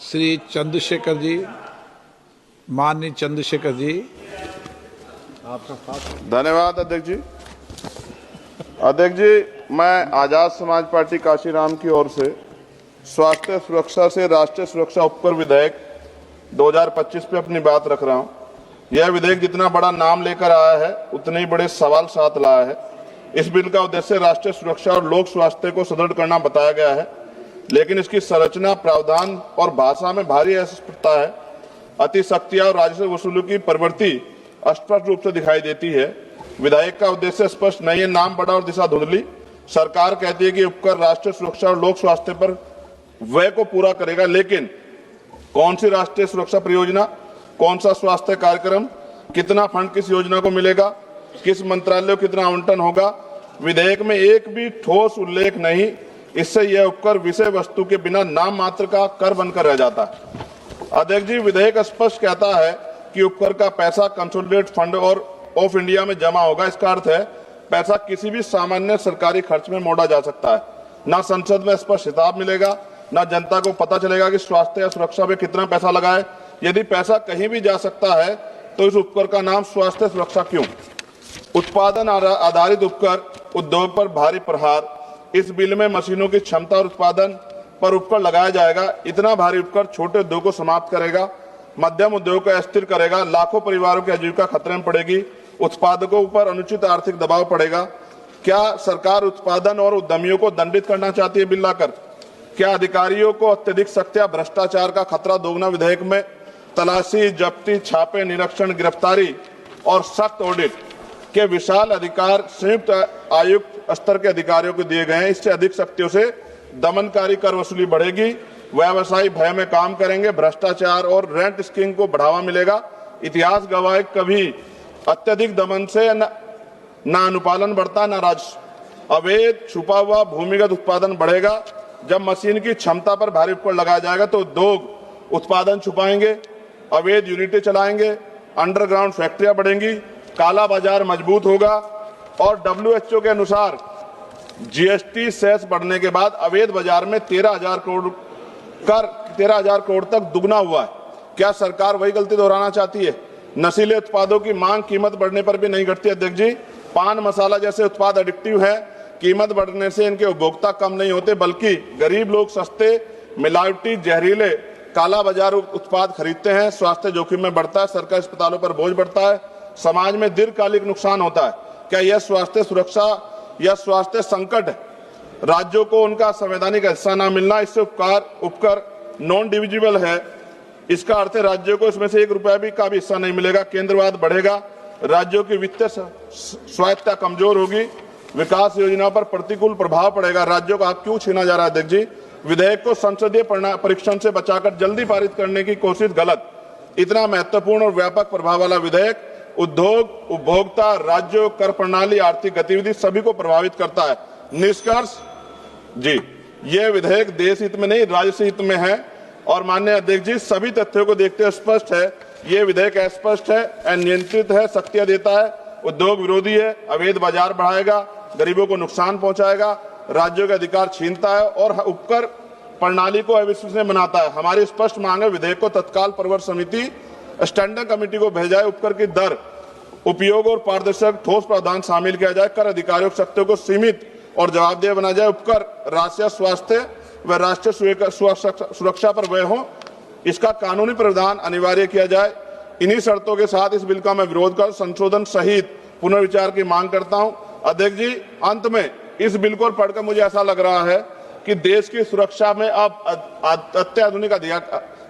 श्री चंद्रशेखर जी, माननीय चंद्रशेखर जी। धन्यवाद अध्यक्ष जी। अध्यक्ष जी, मैं आजाद समाज पार्टी काशीराम की ओर से स्वास्थ्य सुरक्षा से राष्ट्रीय सुरक्षा उपकर विधेयक 2025 पे अपनी बात रख रहा हूं। यह विधेयक जितना बड़ा नाम लेकर आया है उतने ही बड़े सवाल साथ लाया है। इस बिल का उद्देश्य राष्ट्रीय सुरक्षा और लोक स्वास्थ्य को सुदृढ़ करना बताया गया है, लेकिन इसकी संरचना, प्रावधान और भाषा में भारी अस्पष्टता है। अतिशक्तियां और राजस्व वसूली की प्रवृत्ति स्पष्ट रूप से दिखाई देती है। विधेयक का उद्देश्य स्पष्ट नहीं है, नाम बड़ा और दिशा धुंधली। सरकार कहती है कि उपकर राष्ट्रीय सुरक्षा और लोक स्वास्थ्य पर व्यय को पूरा करेगा, लेकिन कौन सी राष्ट्रीय सुरक्षा परियोजना, कौन सा स्वास्थ्य कार्यक्रम, कितना फंड किस योजना को मिलेगा, किस मंत्रालय को कितना आवंटन होगा, विधेयक में एक भी ठोस उल्लेख नहीं। इससे यह उपकर विषय वस्तु के बिना नाम मात्र का कर बनकर रह जाता है। अध्यक्ष जी, विधेयक स्पष्ट कहता है कि उपकर का पैसा कंसोलिडेटेड फंड और ऑफ इंडिया में जमा होगा। इसका अर्थ है पैसा किसी भी सामान्य सरकारी खर्च में मोड़ा जा सकता है। ना संसद में स्पष्ट हिसाब मिलेगा, ना जनता को पता चलेगा कि स्वास्थ्य या सुरक्षा में कितना पैसा लगा है। यदि पैसा कहीं भी जा सकता है तो इस उपकर का नाम स्वास्थ्य सुरक्षा क्यों? उत्पादन आधारित उपकर उद्योग पर भारी प्रहार। इस बिल में मशीनों की क्षमता और उत्पादन पर उपकर लगाया जाएगा। इतना भारी उपकर छोटे उद्योग को समाप्त करेगा, मध्यम उद्योग को अस्थिर करेगा, लाखों परिवारों की आजीविका खतरे में पड़ेगी, उत्पादकों पर अनुचित आर्थिक दबाव पड़ेगा। क्या सरकार उत्पादन और उद्यमियों को दंडित करना चाहती है बिल लाकर? क्या अधिकारियों को अत्यधिक सख्त या भ्रष्टाचार का खतरा दोगुना विधेयक में? तलाशी, जब्ती, छापे, निरीक्षण, गिरफ्तारी और सख्त ऑडिट के विशाल अधिकार संयुक्त आयुक्त स्तर के अधिकारियों को दिए गए हैं। इससे अधिक शक्तियों से दमनकारी कर वसूली बढ़ेगी, व्यवसायी भय में काम करेंगे, भ्रष्टाचार और रेंट स्कीम को बढ़ावा मिलेगा। इतिहास गवाह है, कभी अत्यधिक दमन से न अनुपालन बढ़ता, न राजस्व। अवैध छुपा हुआ भूमिगत उत्पादन बढ़ेगा। जब मशीन की क्षमता पर भारी उपकर लगाया जाएगा तो उद्योग उत्पादन छुपाएंगे, अवैध यूनिटें चलाएंगे, अंडरग्राउंड फैक्ट्रियां बढ़ेंगी, काला बाजार मजबूत होगा और WHO के अनुसार GST सेस बढ़ने के बाद अवैध बाजार में 13,000 करोड़ तक दुगना हुआ है। क्या सरकार वही गलती दोहराना चाहती है? नशीले उत्पादों की मांग कीमत बढ़ने पर भी नहीं घटती। अध्यक्ष जी, पान मसाला जैसे उत्पाद एडिक्टिव है। कीमत बढ़ने से इनके उपभोक्ता कम नहीं होते, बल्कि गरीब लोग सस्ते, मिलावटी, जहरीले, काला बाजार उत्पाद खरीदते हैं। स्वास्थ्य जोखिम में बढ़ता है, सरकारी अस्पतालों पर बोझ बढ़ता है, समाज में दीर्घकालिक नुकसान होता है। क्या यह स्वास्थ्य सुरक्षा या स्वास्थ्य संकट है? राज्यों को उनका संवैधानिक हिस्सा न मिलना, इससे उपकर नॉन डिविजिबल है। इसका अर्थ है राज्यों को इसमें से ₹1 का भी हिस्सा नहीं मिलेगा। केंद्रवाद बढ़ेगा, राज्यों की वित्तीय स्वायत्तता कमजोर होगी, विकास योजना पर प्रतिकूल प्रभाव पड़ेगा। राज्यों का हक क्यों छीना जा रहा है? अध्यक्ष जी, विधेयक को संसदीय परीक्षण से बचाकर जल्दी पारित करने की कोशिश गलत। इतना महत्वपूर्ण और व्यापक प्रभाव वाला विधेयक उद्योग, उपभोक्ता, राज्यों, कर प्रणाली, आर्थिक गतिविधि सभी को प्रभावित करता है। निष्कर्ष जी, यह विधेयक देश हित में नहीं राज्य हित में है। और माननीय अध्यक्ष जी, सभी तथ्यों को देखते हुए स्पष्ट है, यह विधेयक अस्पष्ट है, अनियंत्रित है, शक्तियां देता है, उद्योग विरोधी है, अवैध बाजार बढ़ाएगा, गरीबों को नुकसान पहुंचाएगा, राज्यों के अधिकार छीनता है और उपकर प्रणाली को अविश्वसनीय बनाता है। हमारी स्पष्ट मांग है, विधेयक को तत्काल प्रवर समिति स्टैंडिंग कमेटी को भेजा जाए, उपकर की दर, उपयोग और पारदर्शक ठोस प्रावधान शामिल किया जाए, कर अधिकारियों की शक्तियों को सीमित और जवाबदेह बनाया जाए, उपकर राष्ट्रीय स्वास्थ्य व राष्ट्रीय सुरक्षा पर व्यय हो, इसका कानूनी प्रावधान अनिवार्य किया जाए। इन्हीं शर्तों के साथ इस बिल का मैं विरोध कर संशोधन सहित पुनर्विचार की मांग करता हूं। अध्यक्ष जी, अंत में इस बिल को पढ़कर मुझे ऐसा लग रहा है कि देश की सुरक्षा में अब अत्याधुनिक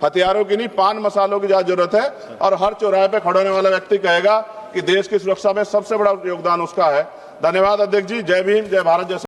हथियारों की नहीं, पान मसालों की ज्यादा जरूरत है। और हर चौराहे पे खड़े होने वाला व्यक्ति कहेगा कि देश की सुरक्षा में सबसे बड़ा योगदान उसका है। धन्यवाद अध्यक्ष जी। जय भीम, जय भारत, जय